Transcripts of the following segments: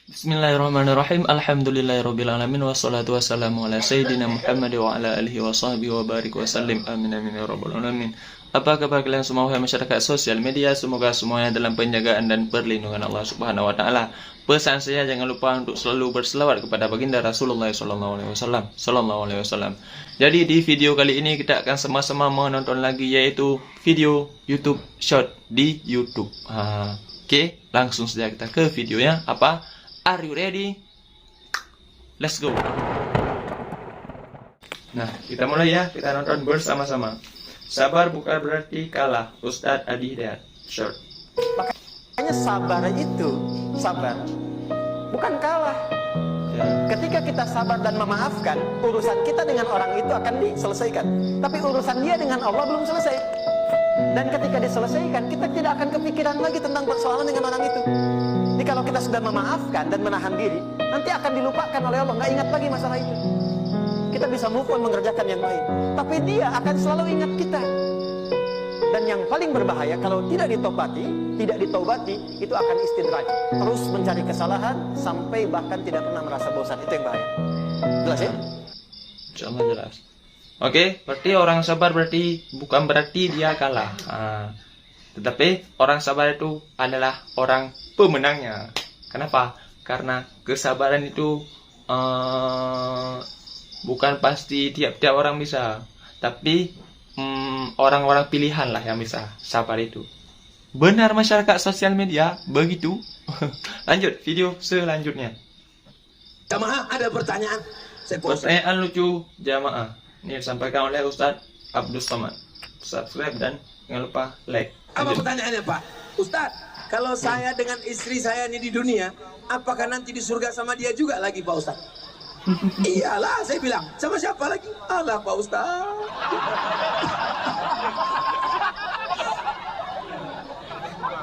Bismillahirrahmanirrahim. Alhamdulillahirabbil alamin wassalatu wassalamu ala sayyidina Muhammad wa ala alihi wa sahbihi wa barik wa sallim. Amin amin ya rabbal alamin. Apa kabar kalian semua wahai masyarakat sosial media? Semoga semuanya dalam penjagaan dan perlindungan Allah Subhanahu wa taala. Pesan saya, jangan lupa untuk selalu berselawat kepada baginda Rasulullah sallallahu alaihi wasallam. Jadi di video kali ini kita akan sama-sama menonton lagi, yaitu video YouTube short di YouTube. Oke, langsung saja kita ke videonya. Apa? Are you ready? Let's go. Nah, kita mulai ya. Kita nonton bersama-sama. Sabar bukan berarti kalah. Ustadz Adi Hidayat. Short. Makanya sabar itu, sabar bukan kalah. Ya. Ketika kita sabar dan memaafkan, urusan kita dengan orang itu akan diselesaikan. Tapi urusan dia dengan Allah belum selesai. Dan ketika diselesaikan, kita tidak akan kepikiran lagi tentang persoalan dengan orang itu. Jadi kalau kita sudah memaafkan dan menahan diri, nanti akan dilupakan oleh Allah, nggak ingat lagi masalah itu. Kita bisa move on mengerjakan yang lain. Tapi dia akan selalu ingat kita. Dan yang paling berbahaya kalau tidak ditobati, itu akan istidraj. Terus mencari kesalahan sampai bahkan tidak pernah merasa bosan. Itu yang bahaya. Jelas ya? Insyaallah jelas. Oke, berarti orang sabar bukan berarti dia kalah. Tetapi orang sabar itu adalah orang pemenangnya. Kenapa? Karena kesabaran itu bukan pasti tiap-tiap orang bisa. Tapi orang-orang pilihan lah yang bisa sabar itu. Benar masyarakat sosial media, begitu. Lanjut video selanjutnya. Jamaah, ada pertanyaan. Pertanyaan lucu jamaah. Ini disampaikan oleh Ustadz Abdul Somad. Subscribe dan jangan lupa like. Apa pertanyaannya, Pak? Ustadz, kalau saya dengan istri saya ini di dunia, apakah nanti di surga sama dia juga lagi, Pak Ustadz? Iyalah, saya bilang. Sama siapa lagi? Alah, Pak Ustadz.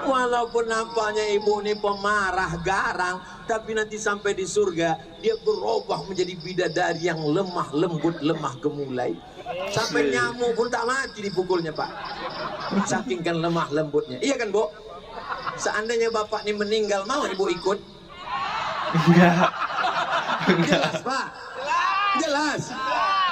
Walaupun nampaknya ibu ini pemarah, garang, tapi nanti sampai di surga, dia berubah menjadi bidadari yang lemah lembut, lemah gemulai. Sampai nyamuk pun tak mati dipukulnya, Pak. Saking kan lemah lembutnya. Iya kan, Bu? Seandainya bapak ini meninggal, mau ibu ikut? Enggak. Jelas, Pak? Jelas?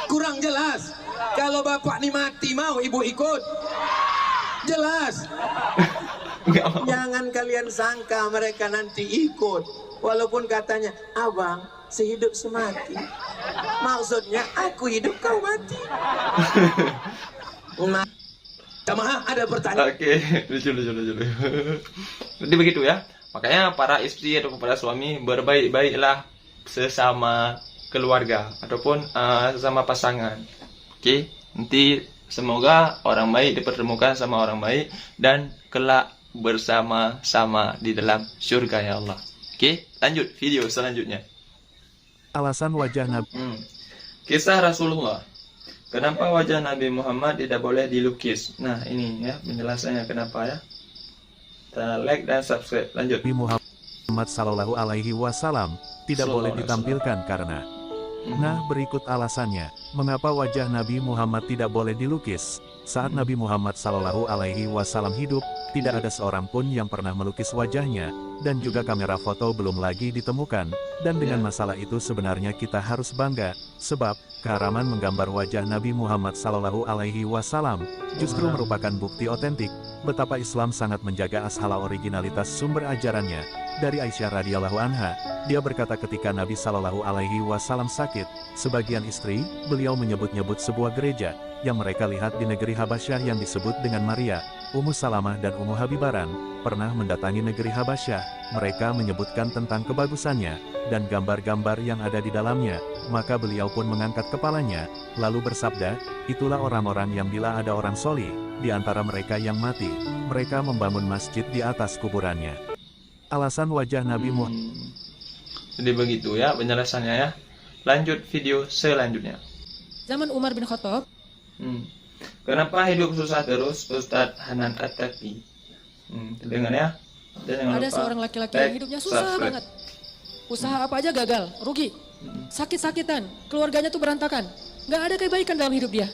Kurang jelas? Kalau bapak ini mati, mau ibu ikut? Jelas? Jangan kalian sangka mereka nanti ikut. Walaupun katanya, abang sehidup semati. Maksudnya aku hidup kau mati. Jamaah, ada pertanyaan. Oke, lucu. Jadi begitu ya. Makanya para istri atau para suami berbaik-baiklah sesama keluarga ataupun sesama pasangan. Oke, nanti semoga orang baik dipertemukan sama orang baik dan kelak bersama-sama di dalam surga ya Allah. Oke, lanjut video selanjutnya. Alasan wajah Nabi. Kisah Rasulullah. Kenapa wajah Nabi Muhammad tidak boleh dilukis? Nah, ini ya penjelasannya kenapa ya. Kita like dan subscribe. Lanjut. Nabi Muhammad Sallallahu Alaihi Wasallam tidak boleh ditampilkan karena. Nah, berikut alasannya. Mengapa wajah Nabi Muhammad tidak boleh dilukis? Saat Nabi Muhammad Sallallahu Alaihi Wasallam hidup, tidak ada seorang pun yang pernah melukis wajahnya, dan juga kamera foto belum lagi ditemukan. Dan dengan masalah itu sebenarnya kita harus bangga, sebab keharaman menggambar wajah Nabi Muhammad Sallallahu Alaihi Wasallam justru merupakan bukti otentik betapa Islam sangat menjaga asal originalitas sumber ajarannya. Dari Aisyah radhiyallahu anha, dia berkata ketika Nabi Sallallahu Alaihi Wasallam sakit, sebagian istri beliau menyebut-nyebut sebuah gereja yang mereka lihat di negeri Habasyah yang disebut dengan Maria, Ummu Salamah dan Ummu Habibaran pernah mendatangi negeri Habasyah. Mereka menyebutkan tentang kebagusannya dan gambar-gambar yang ada di dalamnya. Maka beliau pun mengangkat kepalanya, lalu bersabda, itulah orang-orang yang bila ada orang solih di antara mereka yang mati, mereka membangun masjid di atas kuburannya. Alasan wajah Nabi Muhammad. Jadi begitu ya penjelasannya ya. Lanjut video selanjutnya. Zaman Umar bin Khattab. Kenapa hidup susah terus, Ustadz Hanan At-Taqi? Dengar ya. Ada seorang laki-laki yang hidupnya susah banget. Usaha apa aja gagal, rugi, sakit-sakitan, keluarganya tuh berantakan, nggak ada kebaikan dalam hidup dia.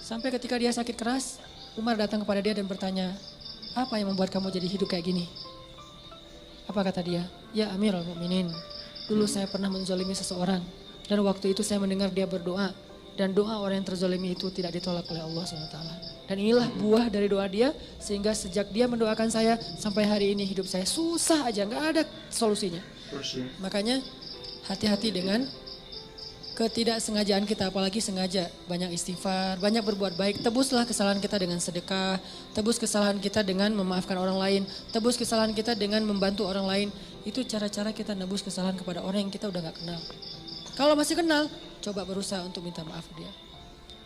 Sampai ketika dia sakit keras, Umar datang kepada dia dan bertanya, apa yang membuat kamu jadi hidup kayak gini? Apa kata dia? Ya Amirul Mukminin, dulu saya pernah menzalimi seseorang dan waktu itu saya mendengar dia berdoa dan doa orang yang terzalimi itu tidak ditolak oleh Allah SWT. Dan inilah buah dari doa dia sehingga sejak dia mendoakan saya sampai hari ini hidup saya susah aja, nggak ada solusinya. Makanya hati-hati dengan ketidaksengajaan kita, apalagi sengaja. Banyak istighfar, banyak berbuat baik. Tebuslah kesalahan kita dengan sedekah, tebus kesalahan kita dengan memaafkan orang lain, tebus kesalahan kita dengan membantu orang lain. Itu cara-cara kita nebus kesalahan kepada orang yang kita udah gak kenal. Kalau masih kenal, coba berusaha untuk minta maaf dia.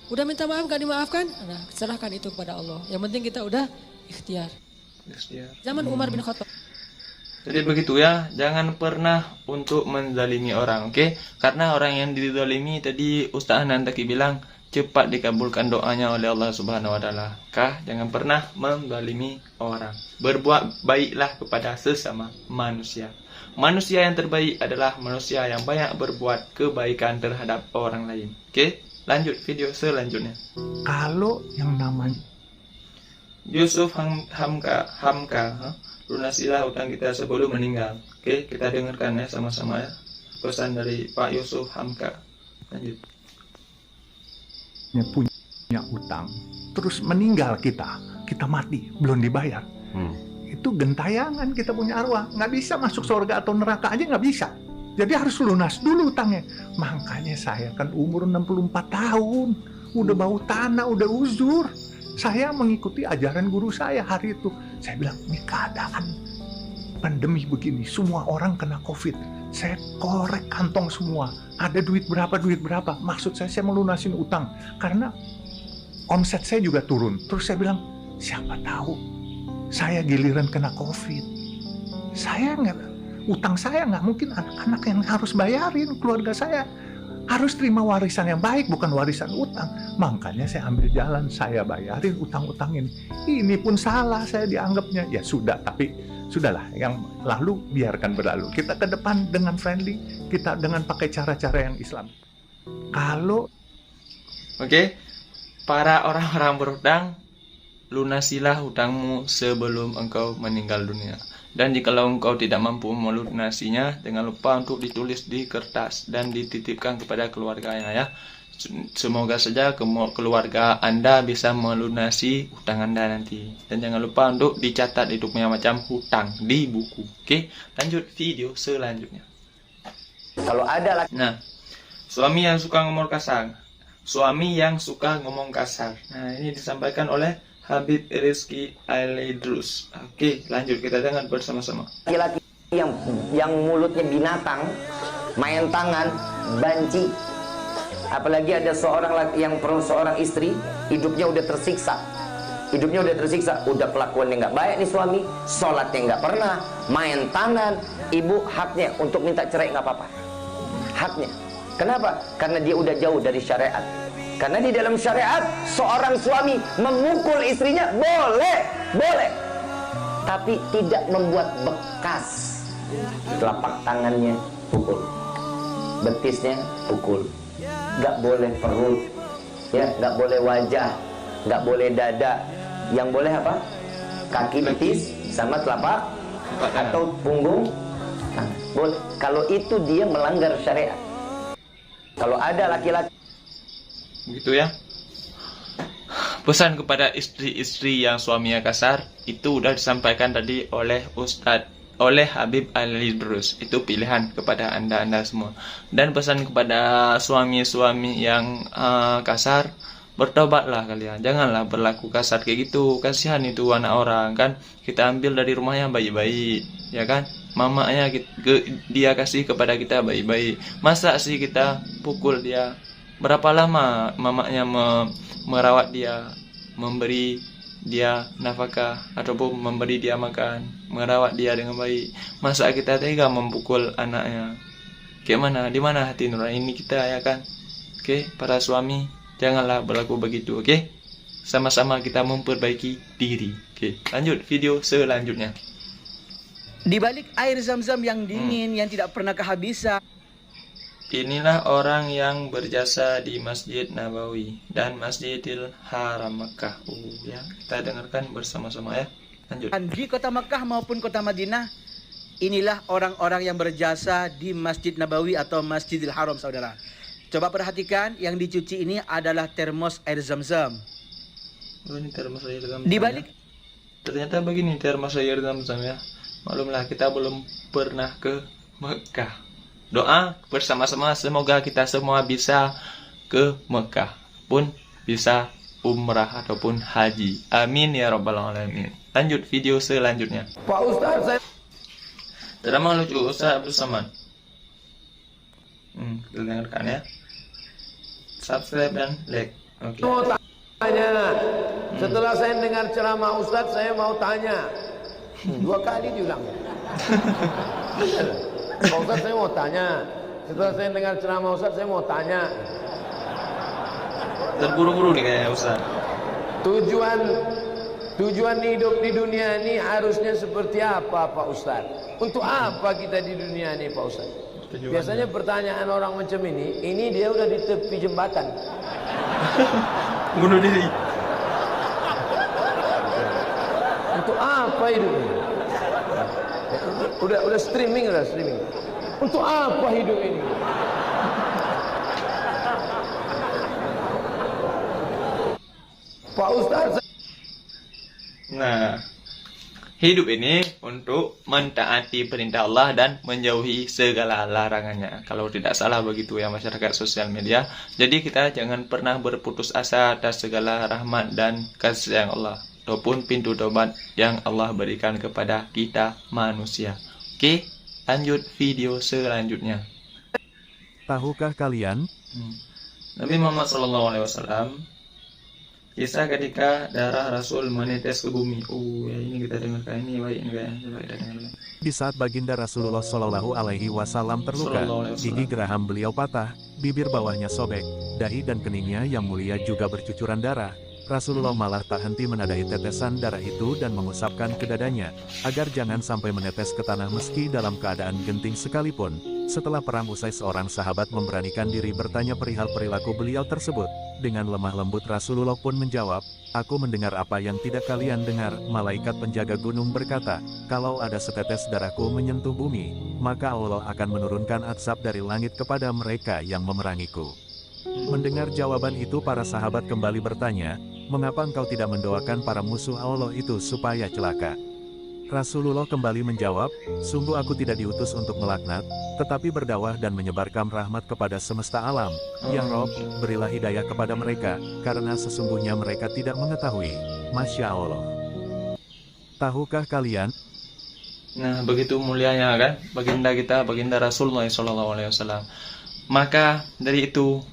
Udah minta maaf gak dimaafkan? Nah, serahkan itu kepada Allah. Yang penting kita udah ikhtiar. Zaman Umar bin Khattab. Jadi begitu ya, jangan pernah untuk menzalimi orang, oke? Karena orang yang dizalimi tadi Ustaz Nantaki bilang cepat dikabulkan doanya oleh Allah Subhanahu wa taala. Jangan pernah menzalimi orang. Berbuat baiklah kepada sesama manusia. Manusia yang terbaik adalah manusia yang banyak berbuat kebaikan terhadap orang lain. Oke? Lanjut video selanjutnya. Kalau yang namanya Yusuf Hamka, lunasilah hutang kita sebelum meninggal. Oke, kita dengarkan ya sama-sama ya. Pesan dari Pak Yusuf Hamka. Lanjut. punya utang, terus meninggal kita mati, belum dibayar. Itu gentayangan kita punya arwah. Nggak bisa masuk surga atau neraka aja nggak bisa. Jadi harus lunas dulu utangnya. Makanya saya kan umur 64 tahun. Udah bau tanah, udah uzur. Saya mengikuti ajaran guru saya hari itu. Saya bilang, ini keadaan pandemi begini, semua orang kena COVID. Saya korek kantong semua. Ada duit berapa. Maksud saya melunasin utang. Karena omset saya juga turun. Terus saya bilang, siapa tahu saya giliran kena COVID. Utang saya nggak mungkin anak-anak yang harus bayarin. Keluarga saya harus terima warisan yang baik, bukan warisan utang. Makanya saya ambil jalan, saya bayarin utang-utang ini. Ini pun salah saya dianggapnya. Ya sudah, tapi sudahlah, yang lalu biarkan berlalu. Kita ke depan dengan friendly, kita dengan pakai cara-cara yang Islam. Kalau para orang-orang berhutang, lunasilah hutangmu sebelum engkau meninggal dunia. Dan jikalau engkau tidak mampu melunasinya, jangan lupa untuk ditulis di kertas dan dititipkan kepada keluarganya ya. Semoga saja keluarga Anda bisa melunasi hutang Anda nanti. Dan jangan lupa untuk dicatat itu punya macam hutang di buku. Oke, lanjut video selanjutnya. Kalau ada laki suami yang suka ngomong kasar. Suami yang suka ngomong kasar. Nah, ini disampaikan oleh Habib Rizky Aledrus. Oke, lanjut kita dengar bersama-sama. laki-laki yang mulutnya binatang, main tangan, banci. Apalagi ada seorang istri, hidupnya udah tersiksa. Udah kelakuannya nggak baik nih suami, sholatnya nggak pernah, main tangan. Ibu haknya untuk minta cerai nggak apa-apa. Haknya. Kenapa? Karena dia udah jauh dari syariat. Karena di dalam syariat seorang suami memukul istrinya boleh, tapi tidak membuat bekas. Telapak tangannya pukul, betisnya pukul. Nggak boleh perut, ya, nggak boleh wajah, nggak boleh dada. Yang boleh apa? Kaki betis sama telapak atau punggung. Boleh. Kalau itu dia melanggar syariat. Kalau ada laki-laki begitu ya. Pesan kepada istri-istri yang suaminya kasar itu udah disampaikan tadi oleh Habib Al-Idrus. Itu pilihan kepada anda semua. Dan pesan kepada suami-suami yang kasar, bertobatlah kalian. Janganlah berlaku kasar kayak gitu. Kasihan itu anak orang kan. Kita ambil dari rumahnya baik-baik, ya kan? Mamanya dia kasih kepada kita baik-baik. Masa sih kita pukul dia? Berapa lama mamanya merawat dia, memberi dia nafkah ataupun memberi dia makan, merawat dia dengan baik. Masa kita tega memukul anaknya? Gimana? Di mana hati nurani kita, ya kan? Oke, para suami, janganlah berlaku begitu, oke? Sama-sama kita memperbaiki diri. Oke, lanjut video selanjutnya. Di balik air zam-zam yang dingin yang tidak pernah kehabisan. Inilah orang yang berjasa di Masjid Nabawi dan Masjidil Haram Mekah. Ya, kita dengarkan bersama-sama ya. Lanjut. Di kota Mekah maupun kota Madinah, inilah orang-orang yang berjasa di Masjid Nabawi atau Masjidil Haram, saudara. Coba perhatikan, yang dicuci ini adalah termos air Zam-Zam. Oh, ini termos air Zam-Zam. Di balik Ternyata begini termos air Zam-Zam ya. Maklumlah kita belum pernah ke Mekah. Doa bersama-sama semoga kita semua bisa ke Mekah, pun bisa umrah ataupun haji. Amin ya rabbal alamin. Lanjut video selanjutnya. Pak Ustaz, saya Ceramah lucu Ustaz Abdul Samad. Kita dengarkan ya. Subscribe dan like. Oke. mau tanya. Setelah saya dengar ceramah Ustaz, saya mau tanya. 2 kali diulang. Pak Ustaz, saya mau tanya. Setelah saya dengar ceramah Ustaz, saya mau tanya. Terburu-buru nih kayaknya Ustaz. Tujuan hidup di dunia ini harusnya seperti apa, Pak Ustaz? Untuk apa kita di dunia ini, Pak Ustaz? Biasanya pertanyaan orang macam ini dia udah di tepi jembatan. Bunuh diri. Untuk apa hidup ini? Udah streaming. Untuk apa hidup ini? Pak Ustaz, Nah, hidup ini untuk mentaati perintah Allah dan menjauhi segala larangannya. Kalau tidak salah begitu ya masyarakat sosial media. Jadi kita jangan pernah berputus asa atas segala rahmat dan kasih sayang Allah ataupun pintu tobat yang Allah berikan kepada kita manusia. Oke, lanjut video selanjutnya. Tahukah kalian? Nabi Muhammad SAW, kisah ketika darah Rasul menetes ke bumi. Ya ini kita dengarkan, ini baik ini kayaknya. Coba kita dengarkan. Di saat baginda Rasulullah Shallallahu Alaihi Wasallam terluka, gigi geraham beliau patah, bibir bawahnya sobek, dahi dan keningnya yang mulia juga bercucuran darah. Rasulullah malah tak henti menadai tetesan darah itu dan mengusapkan ke dadanya, agar jangan sampai menetes ke tanah meski dalam keadaan genting sekalipun. Setelah perang usai, seorang sahabat memberanikan diri bertanya perihal perilaku beliau tersebut. Dengan lemah lembut Rasulullah pun menjawab, "Aku mendengar apa yang tidak kalian dengar." Malaikat penjaga gunung berkata, "Kalau ada setetes darahku menyentuh bumi, maka Allah akan menurunkan azab dari langit kepada mereka yang memerangiku." Mendengar jawaban itu, para sahabat kembali bertanya, "Mengapa engkau tidak mendoakan para musuh Allah itu supaya celaka?" Rasulullah kembali menjawab, "Sungguh aku tidak diutus untuk melaknat, tetapi berdakwah dan menyebarkan rahmat kepada semesta alam. Ya Rob, berilah hidayah kepada mereka, karena sesungguhnya mereka tidak mengetahui." Masya Allah. Tahukah kalian? Nah, begitu mulianya kan baginda kita, baginda Rasulullah SAW. Maka dari itu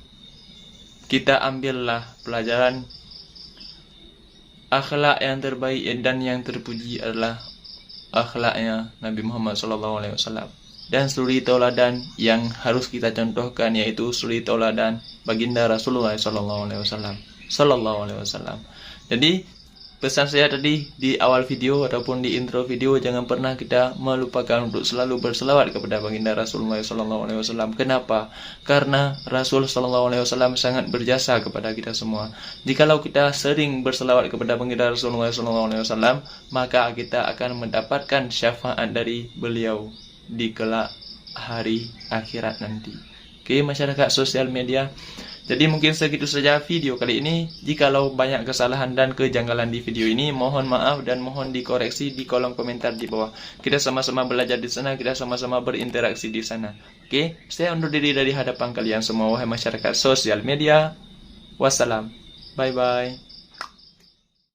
kita ambillah pelajaran akhlak yang terbaik dan yang terpuji adalah akhlaknya Nabi Muhammad SAW. Dan suri tauladan yang harus kita contohkan yaitu suri tauladan baginda Rasulullah SAW. Jadi pesan saya tadi di awal video ataupun di intro video, jangan pernah kita melupakan untuk selalu berselawat kepada baginda Rasulullah SAW. Kenapa? Karena Rasul SAW sangat berjasa kepada kita semua. Jikalau kita sering berselawat kepada baginda Rasulullah SAW, maka kita akan mendapatkan syafaat dari beliau di kelak hari akhirat nanti. Oke, masyarakat sosial media. Jadi mungkin segitu saja video kali ini. Jikalau banyak kesalahan dan kejanggalan di video ini, mohon maaf dan mohon dikoreksi di kolom komentar di bawah. Kita sama-sama belajar di sana, kita sama-sama berinteraksi di sana. Oke, saya undur diri dari hadapan kalian semua, wahai masyarakat sosial media. Wassalam. Bye-bye.